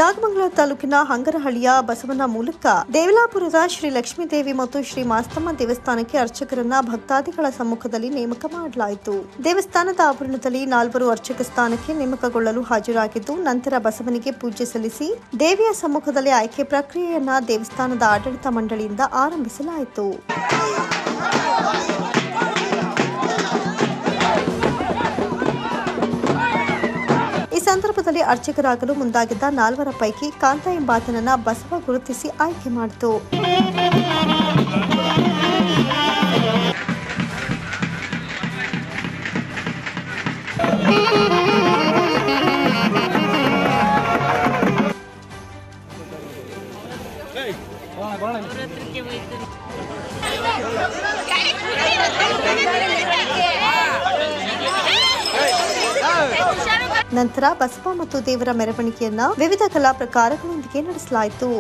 ನಾಗಮಂಗಲ ತಾಲೂಕಿನ ಹಂಗರಹಳ್ಳಿಯ ಬಸವನ ಮೂಲಕ ದೇವಲಾಪುರದ ಶ್ರೀ ಲಕ್ಷ್ಮೀದೇವಿ ಮತ್ತು ಶ್ರೀ ಮಾಸ್ತಮ್ಮ ದೇವಸ್ಥಾನಕ್ಕೆ ಅರ್ಚಕರನ್ನ ಭಕ್ತಾದಿಗಳ ಸಮ್ಮುಖದಲ್ಲಿ ನೇಮಕ ಮಾಡಲಾಯಿತು. ದೇವಸ್ಥಾನದ ಆವರಣದಲ್ಲಿ 4 ಅರ್ಚಕ ಸ್ಥಾನಕ್ಕೆ ನೇಮಕಗೊಳ್ಳಲು ಹಾಜರಾಗಿದ್ದು, ನಂತರ ಬಸವನಿಗೆ ಪೂಜೆ ಸಲ್ಲಿಸಿ ದೇವಿಯ ಸಮ್ಮುಖದಲ್ಲಿ ಆಯ್ಕೆ ಪ್ರಕ್ರಿಯೆಯನ್ನ ದೇವಸ್ಥಾನದ ಆಡಳಿತ ಮಂಡಳಿಯಿಂದ ಆರಂಭಿಸಲಾಯಿತು. ಈ ಸಂದರ್ಭದಲ್ಲಿ ಅರ್ಚಕರಾಗಲು ಮುಂದಾಗಿದ್ದ 4 ಪೈಕಿ ಕಾಂತ ಎಂಬಾತನನ್ನ ಬಸವ ಗುರುತಿಸಿ ಆಯ್ಕೆ ಮಾಡಿತು. ನಂತರ ಬಸವ ಮತ್ತು ದೇವರ ಮೆರವಣಿಗೆಯನ್ನ ವಿವಿಧ ಕಲಾ ಪ್ರಕಾರಗಳೊಂದಿಗೆ ನಡೆಸಲಾಯಿತು.